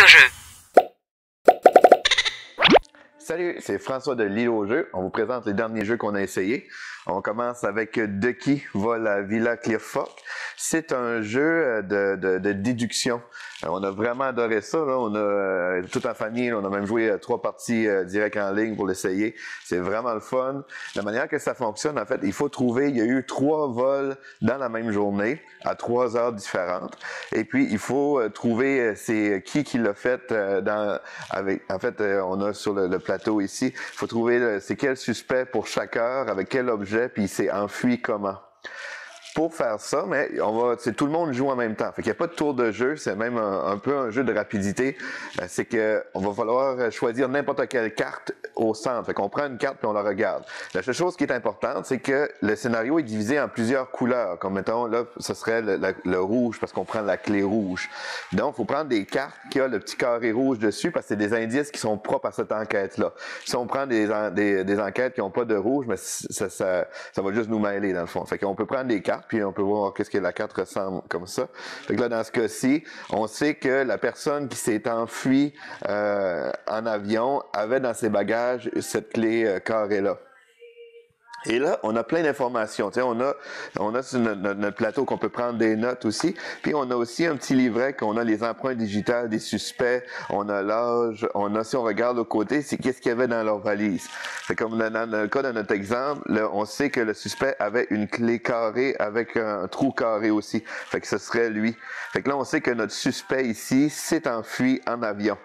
L'île au jeu. Salut, c'est François de l'île au jeu. On vous présente les derniers jeux qu'on a essayés. On commence avec Ducky vole à Villa Clearfork. C'est un jeu de déduction. On a vraiment adoré ça. Là. On a tout en famille. On a même joué 3 parties directes en ligne pour l'essayer. C'est vraiment le fun. La manière que ça fonctionne, en fait, il faut trouver. Il y a eu 3 vols dans la même journée à 3 heures différentes. Et puis il faut trouver c'est qui l'a fait en fait, on a sur le plateau ici. Il faut trouver c'est quel suspect pour chaque heure, avec quel objet, puis il s'est enfui comment. Pour faire ça, mais tout le monde joue en même temps. Fait qu'il n'y a pas de tour de jeu, c'est même un peu un jeu de rapidité. C'est que on va falloir choisir n'importe quelle carte au centre. Fait qu'on prend une carte puis on la regarde. La seule chose qui est importante, c'est que le scénario est divisé en plusieurs couleurs. Comme mettons, là, ce serait le rouge parce qu'on prend la clé rouge. Donc, il faut prendre des cartes qui ont le petit carré rouge dessus parce que c'est des indices qui sont propres à cette enquête-là. Si on prend des enquêtes qui n'ont pas de rouge, mais ça va juste nous mêler dans le fond. Fait qu'on peut prendre des cartes puis on peut voir qu'est-ce que la carte ressemble comme ça. Fait que là, dans ce cas-ci, on sait que la personne qui s'est enfuie en avion avait dans ses bagages cette clé carrée-là. Et là, on a plein d'informations. Tu sais, on a sur notre plateau qu'on peut prendre des notes aussi. Puis on a aussi un petit livret qu'on a les empreintes digitales des suspects. On a l'âge. On a, si on regarde au côté, c'est qu'est-ce qu'il y avait dans leur valise. C'est comme dans le cas de notre exemple, là, on sait que le suspect avait une clé carrée avec un trou carré aussi. Fait que ce serait lui. Fait que là, on sait que notre suspect ici s'est enfui en avion.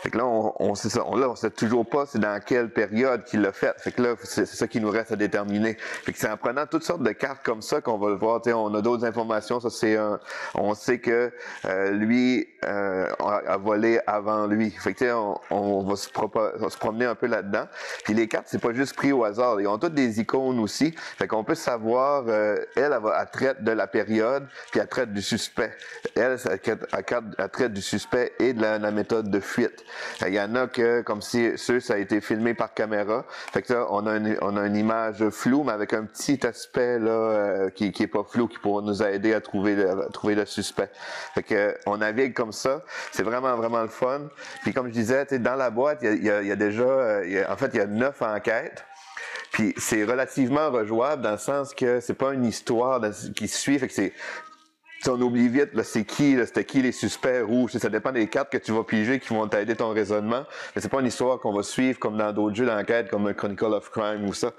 Fait que là, on sait ça. Là, on sait toujours pas c'est dans quelle période qu'il l'a fait. Fait que là, c'est ça qui nous reste à déterminer. Fait que c'est en prenant toutes sortes de cartes comme ça qu'on va le voir. T'sais, on a d'autres informations. Ça, on sait que lui a volé avant lui. Fait que on va se promener un peu là-dedans. Puis les cartes, c'est pas juste pris au hasard. Ils ont toutes des icônes aussi. Fait qu'on peut savoir, elle traite de la période, puis elle traite du suspect. Elle traite du suspect et de la méthode de fuite. Il y en a que, comme si ça a été filmé par caméra. Fait que là, on a une image flou, mais avec un petit aspect là qui est pas flou, qui pourra nous aider à trouver le suspect. Fait que on navigue comme ça, c'est vraiment le fun. Puis comme je disais, dans la boîte, il y a déjà, en fait, il y a 9 enquêtes. Puis c'est relativement rejouable dans le sens que c'est pas une histoire qui se suit, fait que c'est on oublie vite, là, c'était qui les suspects rouges. Ça dépend des cartes que tu vas piger qui vont t'aider ton raisonnement. Mais c'est pas une histoire qu'on va suivre comme dans d'autres jeux d'enquête, comme Chronicle of Crime ou ça.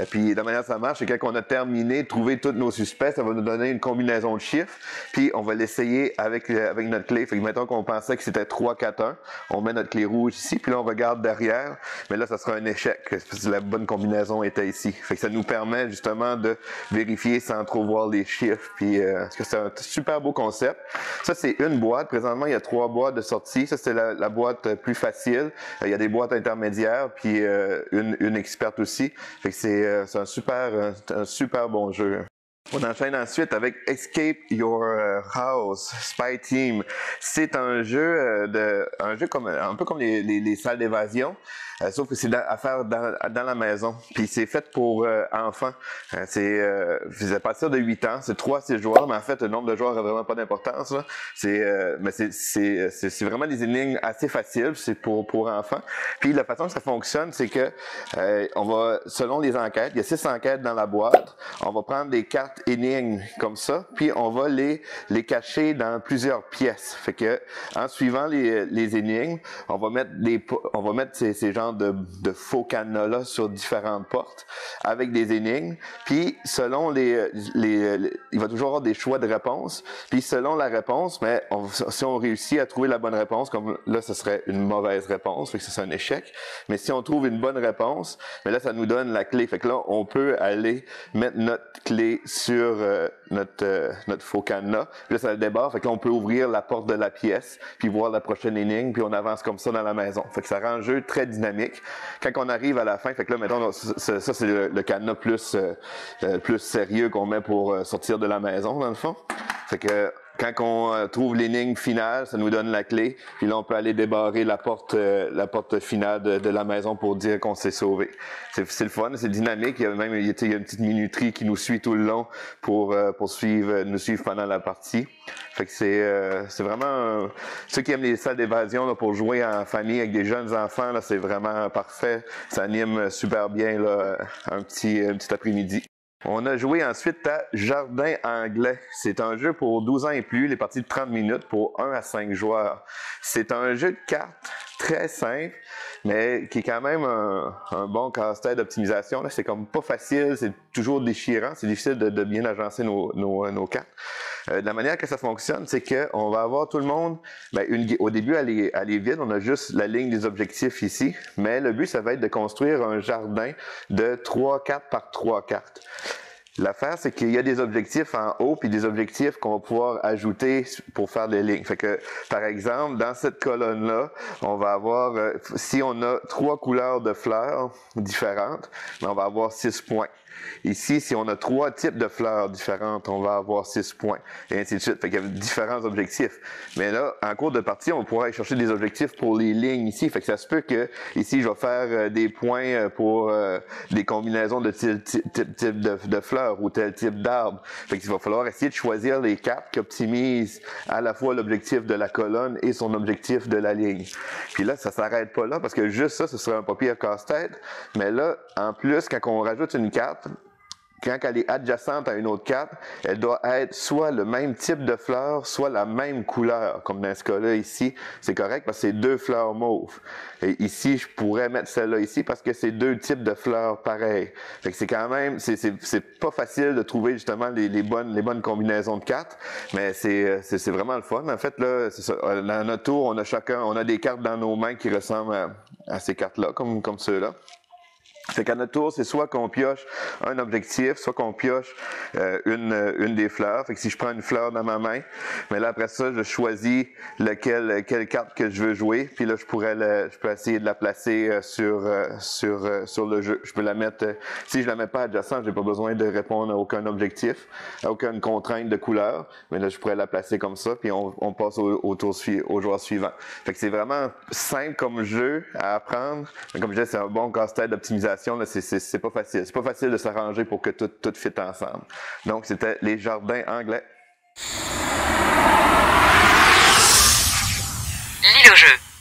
Puis la manière que ça marche, c'est quand on a terminé de trouver tous nos suspects, ça va nous donner une combinaison de chiffres. Puis on va l'essayer avec notre clé. Fait que mettons qu'on pensait que c'était 3-4-1. On met notre clé rouge ici, puis là on regarde derrière. Mais là, ça sera un échec, parce que la bonne combinaison était ici. Fait que ça nous permet justement de vérifier sans trop voir les chiffres. Puis parce que c'est un super beau concept. Ça, c'est une boîte. Présentement, il y a 3 boîtes de sortie. Ça, c'est la boîte plus facile. Il y a des boîtes intermédiaires, puis une experte aussi. Fait que c'est un super bon jeu. On enchaîne ensuite avec Escape Your House, Spy Team. C'est un jeu un peu comme les salles d'évasion, sauf que c'est à faire dans la maison. Puis c'est fait pour enfants. C'est à partir de 8 ans. C'est 3 à 6 joueurs, mais en fait, le nombre de joueurs n'a vraiment pas d'importance. Là. Mais c'est vraiment des énigmes assez faciles. C'est pour enfants. Puis la façon que ça fonctionne, c'est que on va, selon les enquêtes, il y a 6 enquêtes dans la boîte. On va prendre des cartes énigmes comme ça, puis on va les cacher dans plusieurs pièces. Fait que en suivant les énigmes, on va mettre ces genres de faux cadenas là sur différentes portes avec des énigmes. Puis selon il va toujours avoir des choix de réponse. Puis selon la réponse, mais si on réussit à trouver la bonne réponse, comme là, ce serait une mauvaise réponse, fait que c'est un échec. Mais si on trouve une bonne réponse, mais là, ça nous donne la clé. Fait que là, on peut aller mettre notre clé sur notre faux cadenas. Puis là, ça le débarre. Fait que là, on peut ouvrir la porte de la pièce, puis voir la prochaine énigme, puis on avance comme ça dans la maison. Fait que ça rend le jeu très dynamique. Quand on arrive à la fin, fait que là, mettons, ça c'est le cadenas plus sérieux qu'on met pour sortir de la maison, dans le fond. Fait que quand on trouve l'énigme finale, ça nous donne la clé, puis là on peut aller débarrer la porte finale de la maison pour dire qu'on s'est sauvé. C'est le fun, c'est dynamique. Il y a une petite minuterie qui nous suit tout le long pour nous suivre pendant la partie. Fait que c'est vraiment ceux qui aiment les salles d'évasion là, pour jouer en famille avec des jeunes enfants, là, c'est vraiment parfait. Ça anime super bien là, un petit après-midi. On a joué ensuite à Jardin anglais. C'est un jeu pour 12 ans et plus, les parties de 30 minutes pour 1 à 5 joueurs. C'est un jeu de cartes très simple, mais qui est quand même un bon casse-tête d'optimisation. C'est comme pas facile, c'est toujours déchirant, c'est difficile de bien agencer nos cartes. De la manière que ça fonctionne, c'est qu'on va avoir tout le monde, au début, elle est vide, on a juste la ligne des objectifs ici, mais le but, ça va être de construire un jardin de 3 cartes par 3 cartes. L'affaire, c'est qu'il y a des objectifs en haut puis des objectifs qu'on va pouvoir ajouter pour faire des lignes. Fait que, par exemple, dans cette colonne-là, on va avoir, si on a 3 couleurs de fleurs différentes, on va avoir 6 points. Ici, si on a 3 types de fleurs différentes, on va avoir 6 points, et ainsi de suite. Fait qu'il y a différents objectifs. Mais là, en cours de partie, on va pouvoir aller chercher des objectifs pour les lignes ici. Fait que ça se peut que, ici, je vais faire des points pour des combinaisons de type de fleurs ou tel type d'arbre. Fait qu'il va falloir essayer de choisir les cartes qui optimisent à la fois l'objectif de la colonne et son objectif de la ligne. Puis là, ça s'arrête pas là, parce que juste ça, ce serait un pas pire casse-tête. Mais là, en plus, quand on rajoute une carte, quand elle est adjacente à une autre carte, elle doit être soit le même type de fleur, soit la même couleur. Comme dans ce cas-là ici, c'est correct parce que c'est 2 fleurs mauves. Et ici, je pourrais mettre celle-là ici parce que c'est 2 types de fleurs pareils. Fait que c'est quand même, c'est pas facile de trouver justement les bonnes combinaisons de cartes, mais c'est vraiment le fun. En fait, là, c'est ça. Dans notre tour, on a des cartes dans nos mains qui ressemblent à ces cartes-là, comme ceux-là. Fait qu'à notre tour, c'est soit qu'on pioche un objectif, soit qu'on pioche une des fleurs. Fait que si je prends une fleur dans ma main, mais là après ça, je choisis quelle carte que je veux jouer. Puis là, je peux essayer de la placer sur le jeu. Je peux la mettre. Si je la mets pas adjacente, j'ai pas besoin de répondre à aucun objectif, à aucune contrainte de couleur. Mais là, je pourrais la placer comme ça. Puis on passe au joueur suivant. Fait que c'est vraiment simple comme jeu à apprendre. Mais comme je disais, c'est un bon casse-tête d'optimisation. C'est pas facile. C'est pas facile de s'arranger pour que tout fit ensemble. Donc, c'était les jardins anglais. L'île au jeu.